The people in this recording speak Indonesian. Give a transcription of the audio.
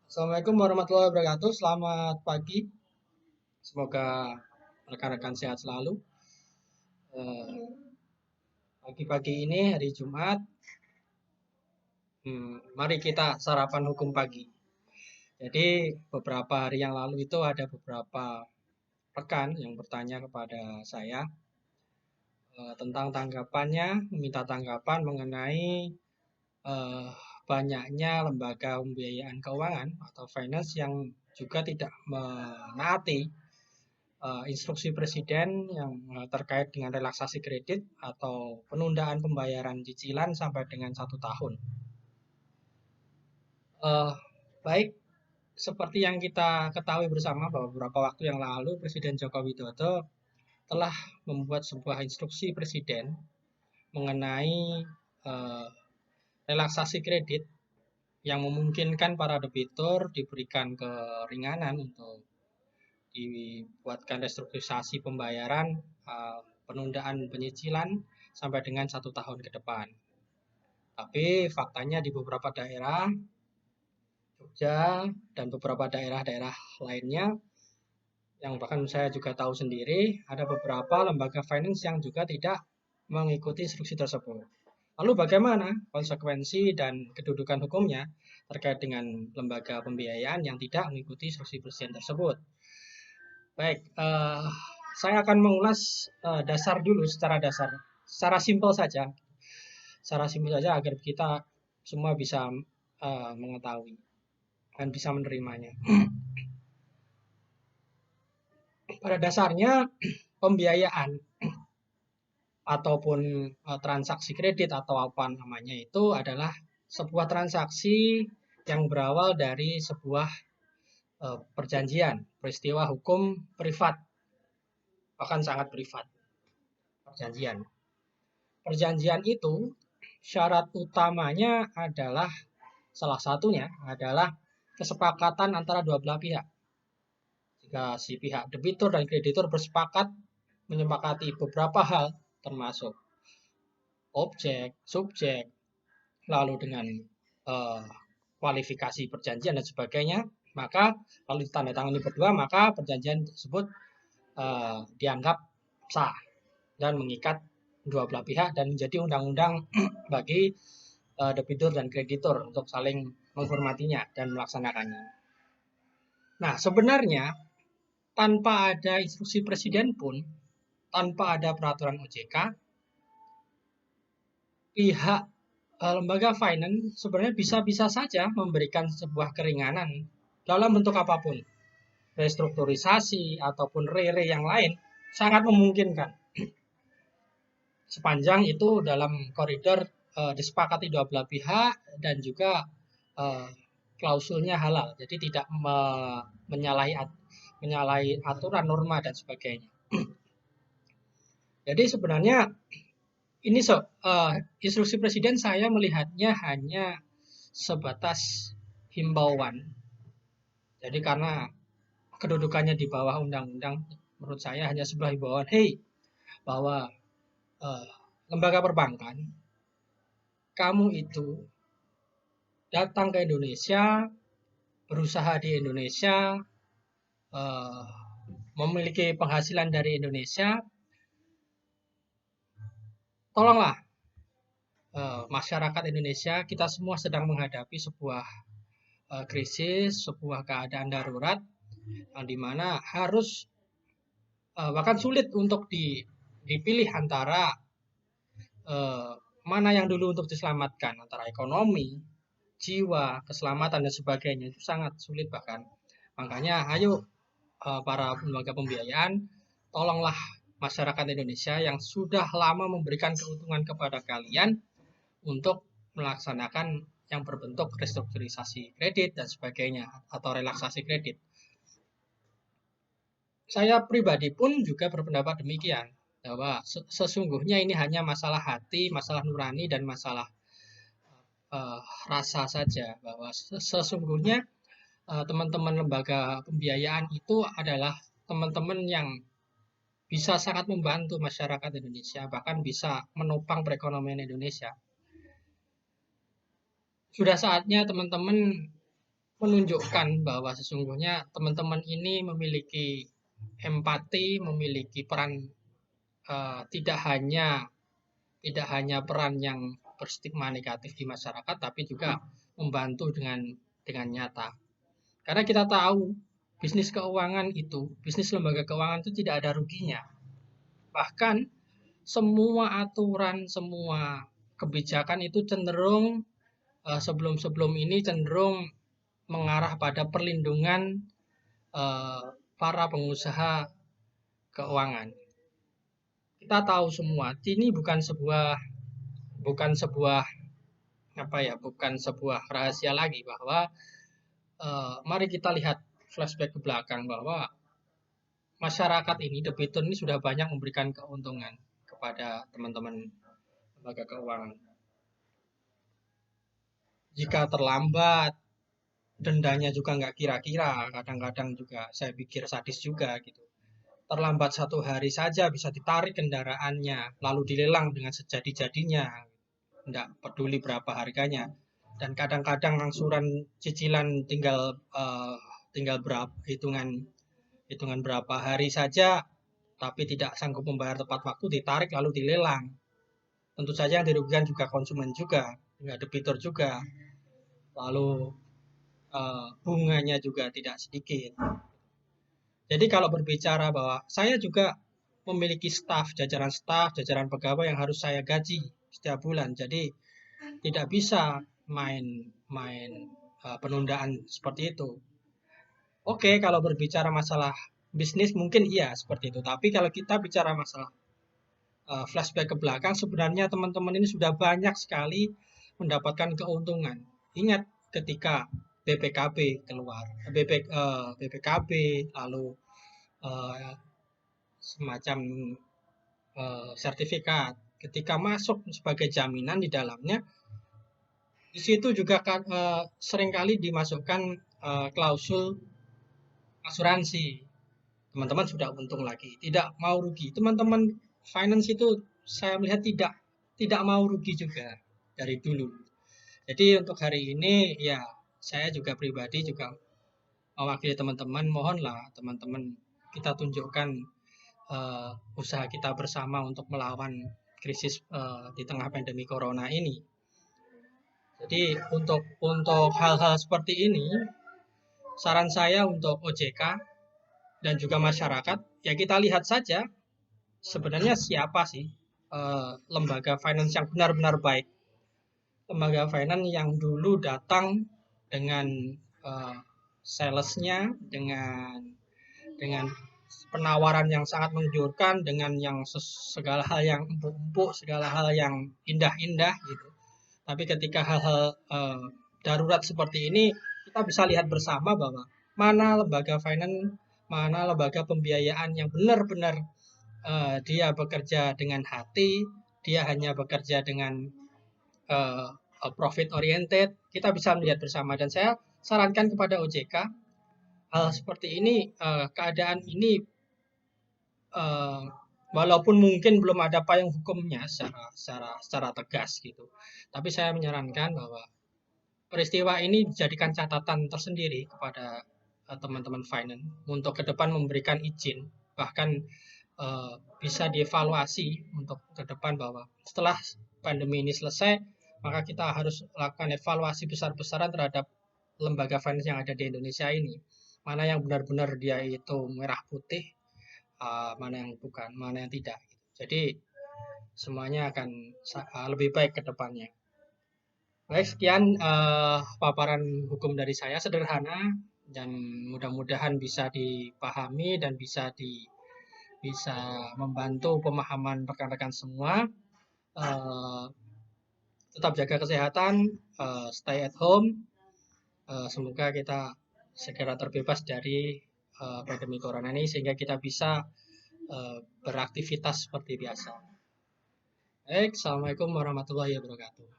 Assalamualaikum warahmatullahi wabarakatuh. Selamat pagi. Semoga rekan-rekan sehat selalu. Eh, Pagi-pagi ini hari Jumat, mari kita sarapan hukum pagi. Jadi beberapa hari yang lalu itu ada beberapa rekan yang bertanya kepada saya tentang tanggapannya, meminta tanggapan mengenai eh, banyaknya lembaga pembiayaan keuangan atau finance yang juga tidak menaati instruksi presiden yang terkait dengan relaksasi kredit atau penundaan pembayaran cicilan sampai dengan 1 tahun. Eh, Baik, seperti yang kita ketahui bersama bahwa beberapa waktu yang lalu Presiden Joko Widodo telah membuat sebuah instruksi presiden mengenai eh, relaksasi kredit yang memungkinkan para debitur diberikan keringanan untuk dibuatkan restrukturisasi pembayaran, penundaan penyicilan sampai dengan 1 tahun ke depan. Tapi faktanya di beberapa daerah, Jogja dan beberapa daerah-daerah lainnya, yang bahkan saya juga tahu sendiri, ada beberapa lembaga finance yang juga tidak mengikuti instruksi tersebut. Lalu bagaimana konsekuensi dan kedudukan hukumnya terkait dengan lembaga pembiayaan yang tidak mengikuti instruksi presiden tersebut? Baik, saya akan mengulas dasar dulu secara simpel saja, agar kita semua bisa mengetahui dan bisa menerimanya. Pada dasarnya pembiayaan ataupun transaksi kredit atau apa namanya itu adalah sebuah transaksi yang berawal dari sebuah perjanjian, peristiwa hukum privat, bahkan sangat privat, perjanjian. Perjanjian itu syarat utamanya adalah salah satunya adalah kesepakatan antara dua belah pihak. Jika si pihak debitur dan kreditur bersepakat menyepakati beberapa hal termasuk objek, subjek, lalu dengan eh, kualifikasi perjanjian dan sebagainya, maka kalau ditandatangani berdua maka perjanjian tersebut dianggap sah dan mengikat dua belah pihak dan menjadi undang-undang bagi debitur dan kreditur untuk saling menghormatinya dan melaksanakannya. Nah, sebenarnya tanpa ada instruksi presiden pun, tanpa ada peraturan OJK, pihak lembaga finance sebenarnya bisa-bisa saja memberikan sebuah keringanan dalam bentuk apapun, restrukturisasi ataupun re-re yang lain, sangat memungkinkan sepanjang itu dalam koridor disepakati dua belah pihak dan juga klausulnya halal, jadi tidak menyalahi aturan norma dan sebagainya. Jadi sebenarnya ini instruksi presiden saya melihatnya hanya sebatas himbauan. Jadi karena kedudukannya di bawah undang-undang, menurut saya hanya sebuah himbauan, hey, bahwa eh, lembaga perbankan kamu itu datang ke Indonesia, berusaha di Indonesia, eh, memiliki penghasilan dari Indonesia, tolonglah masyarakat Indonesia, kita semua sedang menghadapi sebuah krisis, sebuah keadaan darurat, yang dimana harus bahkan sulit untuk dipilih antara mana yang dulu untuk diselamatkan, antara ekonomi, jiwa, keselamatan dan sebagainya itu sangat sulit bahkan. Makanya ayo para lembaga pembiayaan, tolonglah masyarakat Indonesia yang sudah lama memberikan keuntungan kepada kalian untuk melaksanakan yang berbentuk restrukturisasi kredit dan sebagainya atau relaksasi kredit. Saya pribadi pun juga berpendapat demikian bahwa sesungguhnya ini hanya masalah hati, masalah nurani dan masalah rasa saja bahwa sesungguhnya teman-teman lembaga pembiayaan itu adalah teman-teman yang bisa sangat membantu masyarakat Indonesia, bahkan bisa menopang perekonomian Indonesia. Sudah saatnya teman-teman menunjukkan bahwa sesungguhnya teman-teman ini memiliki empati, memiliki peran, tidak hanya peran yang berstigma negatif di masyarakat, tapi juga membantu dengan nyata. Karena kita tahu bisnis lembaga keuangan itu tidak ada ruginya. Bahkan semua aturan, semua kebijakan itu cenderung sebelum-sebelum ini cenderung mengarah pada perlindungan para pengusaha keuangan. Kita tahu semua, ini bukan sebuah rahasia lagi bahwa mari kita lihat flashback ke belakang bahwa masyarakat ini, debitur ini sudah banyak memberikan keuntungan kepada teman-teman lembaga keuangan. Jika terlambat, dendanya juga nggak kira-kira, kadang-kadang juga saya pikir sadis juga gitu. Terlambat 1 hari saja bisa ditarik kendaraannya, lalu dilelang dengan sejadi-jadinya, nggak peduli berapa harganya. Dan kadang-kadang angsuran cicilan tinggal berapa hitungan berapa hari saja, tapi tidak sanggup membayar tepat waktu, ditarik lalu dilelang. Tentu saja yang dirugikan juga konsumen juga, nggak debitur juga. Lalu bunganya juga tidak sedikit. Jadi kalau berbicara bahwa saya juga memiliki jajaran pegawai yang harus saya gaji setiap bulan. Jadi tidak bisa main penundaan seperti itu. Oke, kalau berbicara masalah bisnis mungkin iya seperti itu. Tapi kalau kita bicara masalah flashback ke belakang, sebenarnya teman-teman ini sudah banyak sekali mendapatkan keuntungan. Ingat ketika BPKB keluar, BPKB lalu semacam sertifikat, ketika masuk sebagai jaminan di dalamnya, di situ juga seringkali dimasukkan klausul asuransi. Teman-teman sudah untung lagi, tidak mau rugi. Teman-teman finance itu saya melihat tidak mau rugi juga dari dulu. Jadi untuk hari ini ya saya juga pribadi juga mewakili teman-teman, mohonlah teman-teman kita tunjukkan usaha kita bersama untuk melawan krisis di tengah pandemi corona ini. Jadi untuk hal-hal seperti ini, saran saya untuk OJK dan juga masyarakat, ya kita lihat saja sebenarnya siapa sih lembaga finance yang benar-benar baik. Lembaga finance yang dulu datang dengan salesnya, dengan penawaran yang sangat menggiurkan, dengan yang segala hal yang empuk-empuk, segala hal yang indah-indah gitu. Tapi ketika hal-hal darurat seperti ini, kita bisa lihat bersama bahwa mana lembaga finance, mana lembaga pembiayaan yang benar-benar dia bekerja dengan hati, dia hanya bekerja dengan profit oriented. Kita bisa melihat bersama, dan saya sarankan kepada OJK hal seperti ini, keadaan ini walaupun mungkin belum ada payung hukumnya secara tegas gitu, tapi saya menyarankan bahwa peristiwa ini dijadikan catatan tersendiri kepada teman-teman finance untuk ke depan memberikan izin, bahkan bisa dievaluasi untuk ke depan bahwa setelah pandemi ini selesai, maka kita harus lakukan evaluasi besar-besaran terhadap lembaga finance yang ada di Indonesia ini. Mana yang benar-benar dia itu merah putih, mana yang bukan, mana yang tidak. Jadi semuanya akan lebih baik ke depannya. Baik, sekian paparan hukum dari saya, sederhana dan mudah-mudahan bisa dipahami dan bisa membantu pemahaman rekan-rekan semua. Tetap jaga kesehatan, stay at home. Semoga kita segera terbebas dari pandemi corona ini sehingga kita bisa beraktivitas seperti biasa. Baik, assalamualaikum warahmatullahi wabarakatuh.